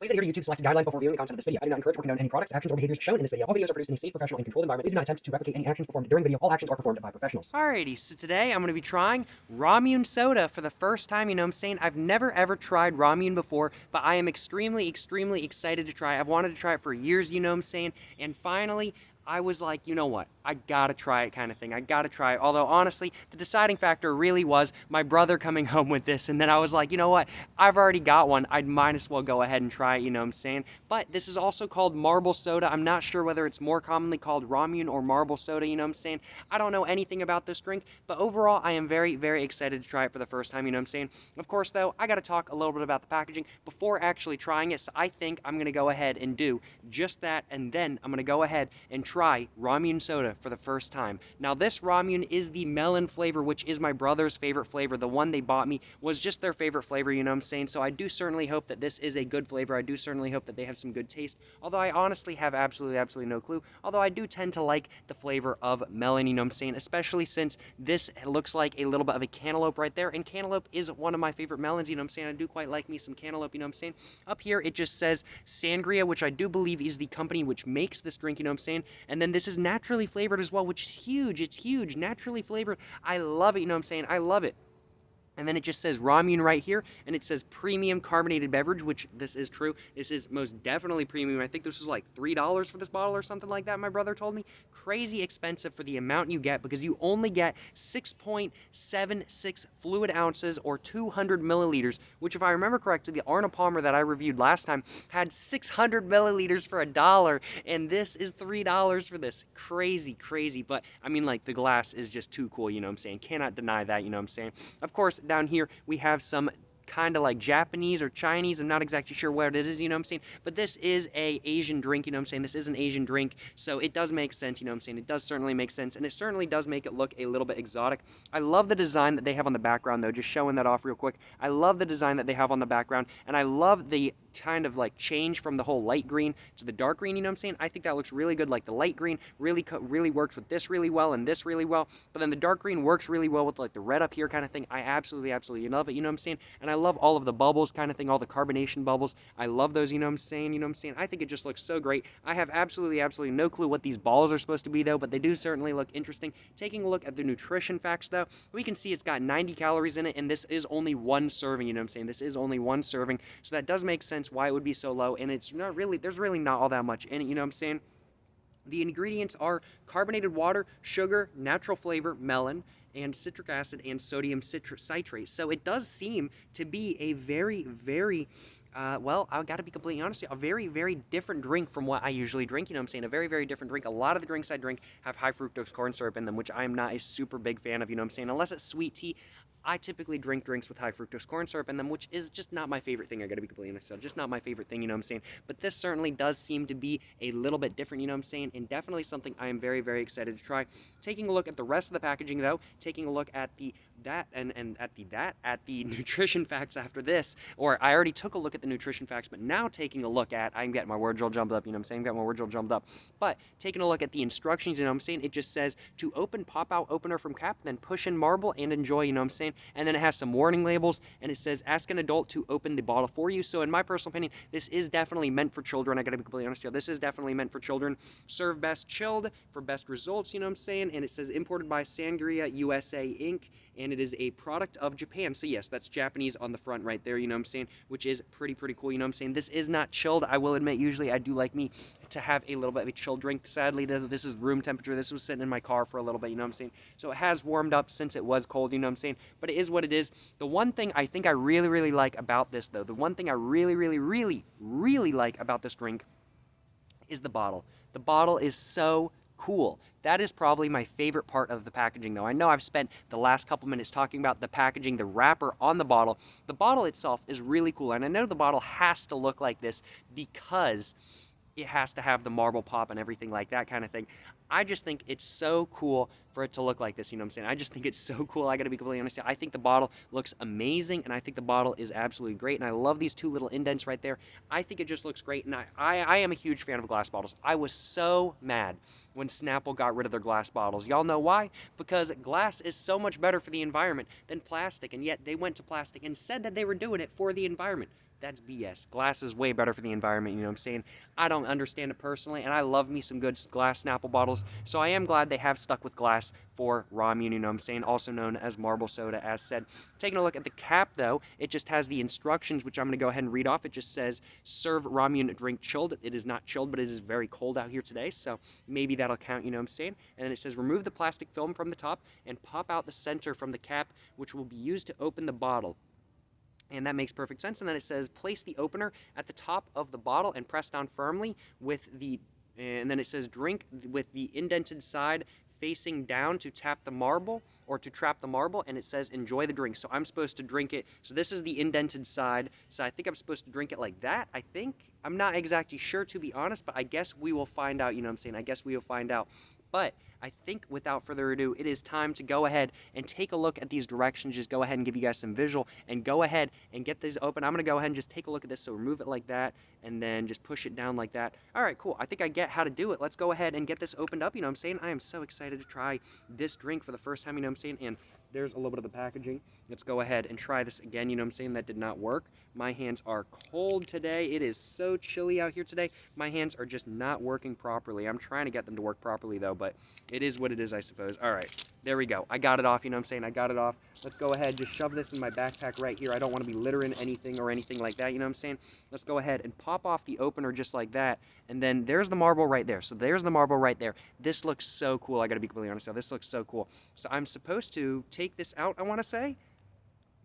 Please adhere to YouTube's selected guidelines before viewing the content of this video. I do not encourage or condone any products, actions, or behaviors shown in this video. All videos are produced in a safe, professional, and controlled environment. Please do not attempt to replicate any actions performed during the video. All actions are performed by professionals. Alrighty, so today I'm going to be trying Ramune soda for the first time, you know what I'm saying? I've never ever tried Ramune before, but I am extremely excited to try it. I've wanted to try it for years, you know what I'm saying? And finally, I was like, you know what, I gotta try it kind of thing. I gotta try it. Although, honestly, the deciding factor really was my brother coming home with this, and then I was like, you know what, I've already got one. I might as well go ahead and try it, you know what I'm saying? But this is also called marble soda. I'm not sure whether it's more commonly called Ramune or marble soda, you know what I'm saying? I don't know anything about this drink, but overall, I am very excited to try it for the first time, you know what I'm saying? Of course, though, I gotta talk a little bit about the packaging before actually trying it, so I think I'm gonna go ahead and do just that, and then I'm gonna go ahead and try Ramune soda for the first time. Now, this Ramune is the melon flavor, which is my brother's favorite flavor. The one they bought me was just their favorite flavor, you know what I'm saying? So I do certainly hope that this is a good flavor. I do certainly hope that they have some good taste, although I honestly have absolutely no clue. Although I do tend to like the flavor of melon, you know what I'm saying? Especially since this looks like a little bit of a cantaloupe right there, and cantaloupe is one of my favorite melons, you know what I'm saying? I do quite like me some cantaloupe, you know what I'm saying? Up here, it just says Sangria, which I do believe is the company which makes this drink, you know what I'm saying? And then this is naturally flavored as well, which is huge. It's huge. Naturally flavored. I love it, you know what I'm saying? I love it. And then it just says Ramune right here, and it says premium carbonated beverage, which this is true. This is most definitely premium. I think this was like $3 for this bottle or something like that, my brother told me. Crazy expensive for the amount you get, because you only get 6.76 fluid ounces or 200 milliliters, which, if I remember correctly, the Arnold Palmer that I reviewed last time had 600 milliliters for $1, and this is $3 for this. Crazy. But, I mean, like, the glass is just too cool, you know what I'm saying? Cannot deny that, you know what I'm saying? Of course, down here we have some kind of like Japanese or Chinese. I'm not exactly sure what it is, you know what I'm saying? But this is a Asian drink, you know what I'm saying? This is an Asian drink, so it does make sense, you know what I'm saying? It does certainly make sense, and it certainly does make it look a little bit exotic. I love the design that they have on the background, though, just showing that off real quick. I love the design that they have on the background, and I love the kind of like change from the whole light green to the dark green, you know what I'm saying? I think that looks really good. Like, the light green really works with this really well and this really well, but then the dark green works really well with like the red up here kind of thing. I absolutely love it, you know what I'm saying? And I love all of the bubbles kind of thing, all the carbonation bubbles. I love those, you know what I'm saying? You know what I'm saying? I think it just looks so great. I have absolutely no clue what these balls are supposed to be, though, but they do certainly look interesting. Taking a look at the nutrition facts, though, we can see it's got 90 calories in it, and this is only one serving, you know what I'm saying? This is only one serving, so that does make sense why it would be so low, and it's not really, there's really not all that much in it, you know what I'm saying? The ingredients are carbonated water, sugar, natural flavor, melon, and citric acid and sodium citrate. So it does seem to be a very well, I gotta be completely honest, a very different drink from what I usually drink, you know what I'm saying? A very different drink. A lot of the drinks I drink have high fructose corn syrup in them, which I am not a super big fan of, you know what I'm saying? Unless it's sweet tea, I typically drink drinks with high fructose corn syrup in them, which is just not my favorite thing, I gotta be completely honest. So just not my favorite thing, you know what I'm saying? But this certainly does seem to be a little bit different, you know what I'm saying? And definitely something I am very excited to try. Taking a look at the rest of the packaging, though, taking a look at the nutrition facts after this, or I already took a look at the nutrition facts, but now taking a look at, I'm getting my words all jumbled up, you know what I'm saying? Got my words all jumbled up. But taking a look at the instructions, you know what I'm saying? It just says to open, pop out opener from cap, then push in marble and enjoy, you know what I'm saying? And then it has some warning labels, and it says ask an adult to open the bottle for you. So in my personal opinion, this is definitely meant for children. I gotta be completely honest here. This is definitely meant for children. Serve best chilled for best results, you know what I'm saying? And it says imported by Sangria USA Inc., and it is a product of Japan. So yes, that's Japanese on the front right there, you know what I'm saying? Which is pretty cool, you know what I'm saying? This is not chilled, I will admit. Usually I do like me to have a little bit of a chilled drink. Sadly, this is room temperature. This was sitting in my car for a little bit, you know what I'm saying? So it has warmed up since it was cold, you know what I'm saying? But it is what it is. The one thing I think I really like about this, though, the one thing I really like about this drink is the bottle. The bottle is so cool. That is probably my favorite part of the packaging, though. I know I've spent the last couple minutes talking about the packaging, the wrapper on the bottle. The bottle itself is really cool, and I know the bottle has to look like this because it has to have the marble pop and everything like that kind of thing. I just think it's so cool for it to look like this, you know what I'm saying? I just think it's so cool, I gotta be completely honest. I think the bottle looks amazing, and I think the bottle is absolutely great, and I love these two little indents right there. I think it just looks great, and I am a huge fan of glass bottles. I was so mad when Snapple got rid of their glass bottles. Y'all know why? Because glass is so much better for the environment than plastic, and yet they went to plastic and said that they were doing it for the environment. That's BS. Glass is way better for the environment, you know what I'm saying? I don't understand it personally, and I love me some good glass Snapple bottles, so I am glad they have stuck with glass for Ramune, you know what I'm saying? Also known as marble soda, as said. Taking a look at the cap, though, it just has the instructions, which I'm going to go ahead and read off. It just says, serve Ramune drink chilled. It is not chilled, but it is very cold out here today, so maybe that'll count, you know what I'm saying? And then it says, remove the plastic film from the top and pop out the center from the cap, which will be used to open the bottle. And that makes perfect sense. And then it says, place the opener at the top of the bottle and press down firmly with the, and then it says, drink with the indented side facing down to tap the marble or to trap the marble, and it says enjoy the drink. So I'm supposed to drink it. So this is the indented side. So I think I'm supposed to drink it like that. I think. I'm not exactly sure, to be honest, but I guess we will find out, you know what I'm saying? I guess we will find out. But I think without further ado, it is time to go ahead and take a look at these directions. Just go ahead and give you guys some visual and go ahead and get these open. I'm going to go ahead and just take a look at this. So remove it like that and then just push it down like that. All right, cool. I think I get how to do it. Let's go ahead and get this opened up. You know what I'm saying? I am so excited to try this drink for the first time. You know what I'm saying? And there's a little bit of the packaging. Let's go ahead and try this again. You know what I'm saying? That did not work. My hands are cold today. It is so chilly out here today. My hands are just not working properly. I'm trying to get them to work properly though, but it is what it is, I suppose. All right, there we go. I got it off, you know what I'm saying? I got it off. Let's go ahead, just shove this in my backpack right here. I don't want to be littering anything or anything like that, you know what I'm saying? Let's go ahead and pop off the opener just like that. And then there's the marble right there. So there's the marble right there. This looks so cool. I got to be completely honest. This looks so cool. So I'm supposed to take this out, I want to say.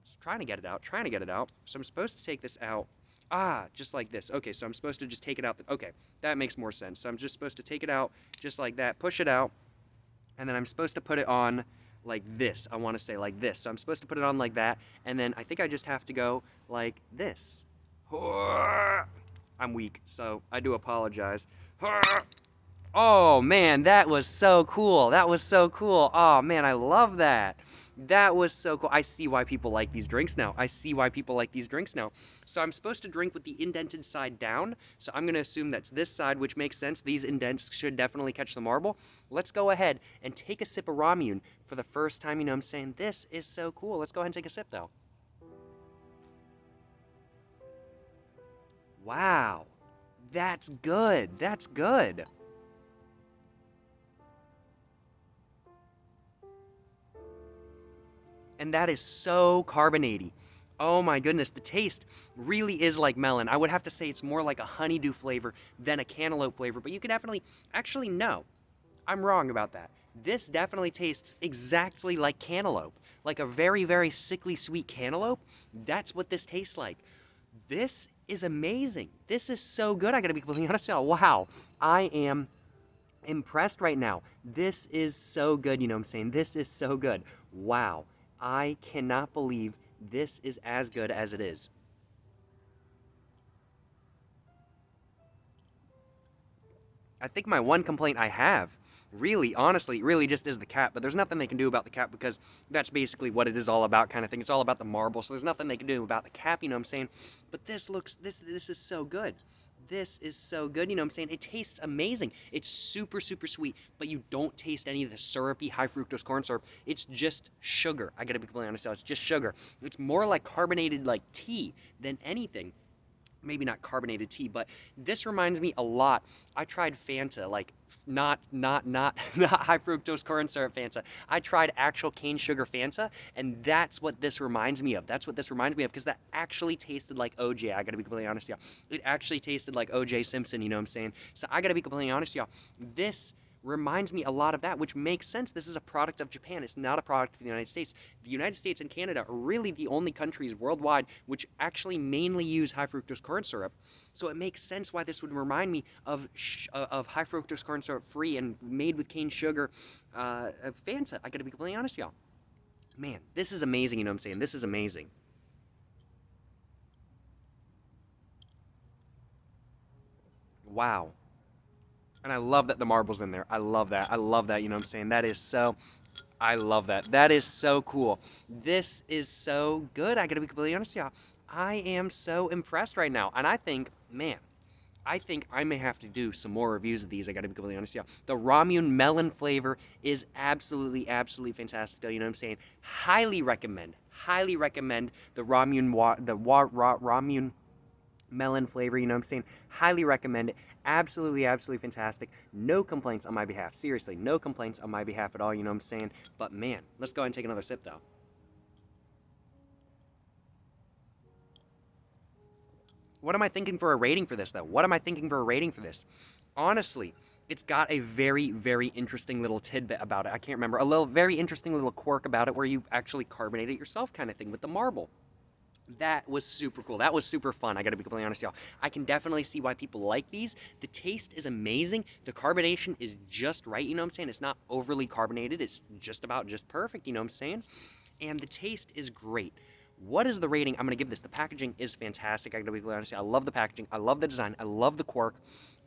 Just trying to get it out. So I'm supposed to take this out. Just like this. Okay, so I'm supposed to just take it out. Okay, that makes more sense. So I'm just supposed to take it out just like that, push it out, and then I'm supposed to put it on like this. I want to say like this. So I'm supposed to put it on like that, and then I think I just have to go like this. I'm weak, so I do apologize. Oh man, that was so cool. That was so cool. Oh man, I love that. That was so cool. I see why people like these drinks now. So I'm supposed to drink with the indented side down. So I'm going to assume that's this side, which makes sense. These indents should definitely catch the marble. Let's go ahead and take a sip of Ramune for the first time. You know what I'm saying? This is so cool. Let's go ahead and take a sip, though. Wow. That's good. That's good. And that is so carbonaty. Oh my goodness, the taste really is like melon. I would have to say it's more like a honeydew flavor than a cantaloupe flavor, but you can definitely, actually no, I'm wrong about that. This definitely tastes exactly like cantaloupe, like a very, very sickly sweet cantaloupe. That's what this tastes like. This is amazing. This is so good. I gotta be completely honest now. Wow, I am impressed right now. This is so good, you know what I'm saying? This is so good. Wow. I cannot believe this is as good as it is. I think my one complaint I have, really, honestly, really just is the cap, but there's nothing they can do about the cap because that's basically what it is all about kind of thing. It's all about the marble, so there's nothing they can do about the cap, you know what I'm saying? But this is so good. This is so good, you know what I'm saying? It tastes amazing. It's super, super sweet, but you don't taste any of the syrupy high fructose corn syrup. It's just sugar. I gotta be completely honest, it's just sugar. It's more like carbonated like tea than anything. Maybe not carbonated tea, but this reminds me a lot. I tried Fanta, like not high fructose corn syrup Fanta. I tried actual cane sugar Fanta, and that's what this reminds me of. That's what this reminds me of, because that actually tasted like OJ. I gotta be completely honest, y'all. It actually tasted like OJ Simpson, you know what I'm saying? So I gotta be completely honest, y'all. This reminds me a lot of that, which makes sense. This is a product of Japan. It's not a product of the United States. The United States and Canada are really the only countries worldwide which actually mainly use high fructose corn syrup. So it makes sense why this would remind me of high fructose corn syrup free and made with cane sugar Fanta. I gotta be completely honest, y'all. Man, this is amazing, you know what I'm saying? This is amazing. Wow. And I love that the marble's in there. I love that. I love that, you know what I'm saying? That is so, I love that. That is so cool. This is so good. I gotta be completely honest, y'all. I am so impressed right now. And I think, man, I think I may have to do some more reviews of these. I gotta be completely honest, y'all. The Ramune melon flavor is absolutely, absolutely fantastic, though, you know what I'm saying? Highly recommend the Ramune, Ramune melon flavor, you know what I'm saying? Highly recommend it. Absolutely, absolutely fantastic. No complaints on my behalf. Seriously, no complaints on my behalf at all, you know what I'm saying? But man, let's go ahead and take another sip though. What am I thinking for a rating for this though? What am I thinking for a rating for this? Honestly, it's got a very, very interesting little tidbit about it. I can't remember. A little, very interesting little quirk about it where you actually carbonate it yourself kind of thing with the marble. That was super cool. That was super fun. I gotta be completely honest, y'all. I can definitely see why people like these. The taste is amazing. The carbonation is just right, you know what I'm saying? It's not overly carbonated. It's just about just perfect, you know what I'm saying? And the taste is great. What is the rating I'm gonna give this? The packaging is fantastic. I gotta be completely honest. I love the packaging. I love the design. I love the quirk.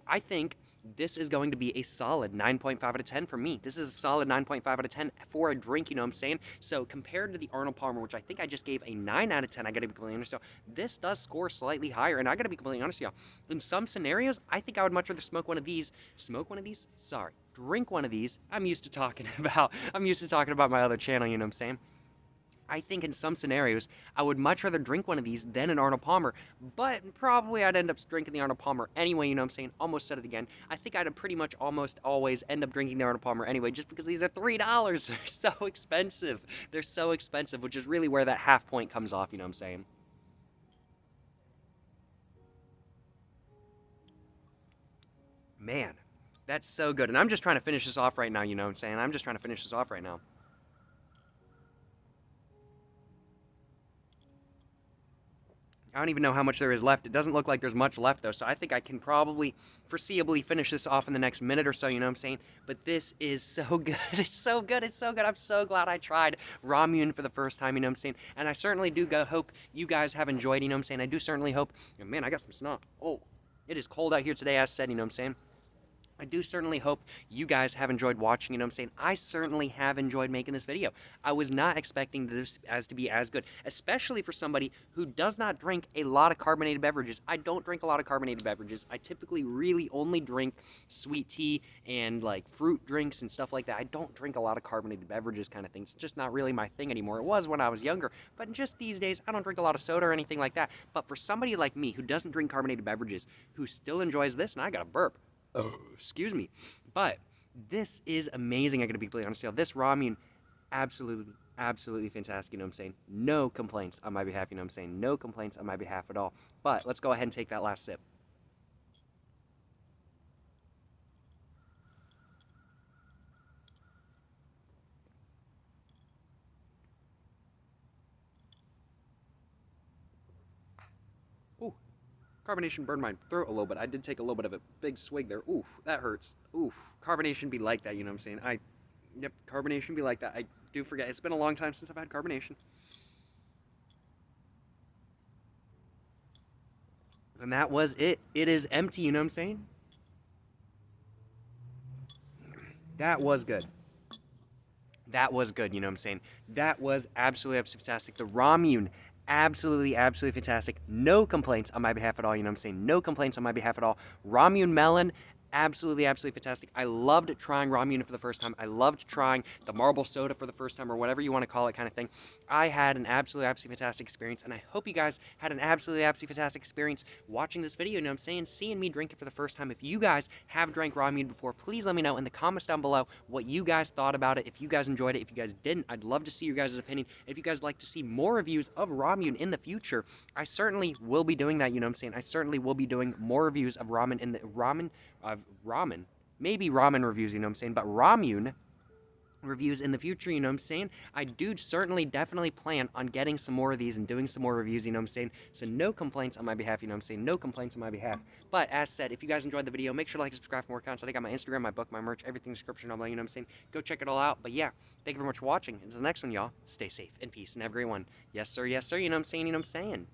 I think this is going to be a solid 9.5 out of 10 for me. This is a solid 9.5 out of 10 for a drink, you know what I'm saying? So compared to the Arnold Palmer, which I think I just gave a 9 out of 10, I gotta be completely honest, y'all, this does score slightly higher, and I gotta be completely honest, y'all. In some scenarios, I think I would much rather smoke one of these. Smoke one of these? Sorry. Drink one of these. I'm used to talking about my other channel, you know what I'm saying? I think in some scenarios, I would much rather drink one of these than an Arnold Palmer, but probably I'd end up drinking the Arnold Palmer anyway, you know what I'm saying? Almost said it again. I think I'd pretty much almost always end up drinking the Arnold Palmer anyway, just because these are $3. They're so expensive. They're so expensive, which is really where that half point comes off, you know what I'm saying? Man, that's so good. And I'm just trying to finish this off right now, you know what I'm saying? I'm just trying to finish this off right now. I don't even know how much there is left. It doesn't look like there's much left, though, so I think I can probably foreseeably finish this off in the next minute or so, you know what I'm saying? But this is so good. It's so good. It's so good. I'm so glad I tried Ramune for the first time, you know what I'm saying? And I certainly do hope you guys have enjoyed, you know what I'm saying? I do certainly hope... Man, I got some snot. Oh, it is cold out here today, as said, you know what I'm saying? I do certainly hope you guys have enjoyed watching, you know what I'm saying? I certainly have enjoyed making this video. I was not expecting this to be as good, especially for somebody who does not drink a lot of carbonated beverages. I don't drink a lot of carbonated beverages. I typically really only drink sweet tea and like fruit drinks and stuff like that. I don't drink a lot of carbonated beverages kind of things. It's just not really my thing anymore. It was when I was younger, but just these days, I don't drink a lot of soda or anything like that. But for somebody like me who doesn't drink carbonated beverages, who still enjoys this, and I got a burp, excuse me. But this is amazing. I gotta be completely honest. This Ramune, absolutely, absolutely fantastic. You know what I'm saying? No complaints on my behalf. You know what I'm saying? No complaints on my behalf at all. But let's go ahead and take that last sip. Ooh. Carbonation burned my throat a little bit. I did take a little bit of a big swig there. Oof, that hurts. Oof. Carbonation be like that, you know what I'm saying? Yep, carbonation be like that. I do forget. It's been a long time since I've had carbonation. And that was it. It is empty, you know what I'm saying? That was good. That was good, you know what I'm saying? That was absolutely, absolutely fantastic. The Ramune, absolutely, absolutely fantastic. No complaints on my behalf at all, you know what I'm saying? No complaints on my behalf at all. Ramune Melon, absolutely, absolutely fantastic. I loved trying Ramune for the first time. I loved trying the marble soda for the first time, or whatever you want to call it kind of thing. I had an absolutely, absolutely fantastic experience, and I hope you guys had an absolutely, absolutely fantastic experience watching this video, you know what I'm saying? Seeing me drink it for the first time. If you guys have drank Ramune before, please let me know in the comments down below what you guys thought about it. If you guys enjoyed it, if you guys didn't, I'd love to see your guys' opinion. If you guys like to see more reviews of Ramune in the future, I certainly will be doing that, you know what I'm saying? I certainly will be doing more reviews of ramen in the ramen, maybe ramen reviews, you know what I'm saying, but Ramune reviews in the future, you know what I'm saying? I do certainly definitely plan on getting some more of these and doing some more reviews, you know what I'm saying? So no complaints on my behalf, you know what I'm saying? No complaints on my behalf. But as said, if you guys enjoyed the video, make sure to like and subscribe for more content. I got my Instagram, my book, my merch, everything in the description down below, you know what I'm saying? Go check it all out. But yeah, thank you very much for watching. Until the next one, y'all, stay safe and peace and have a great one. Yes, sir, you know what I'm saying? You know what I'm saying?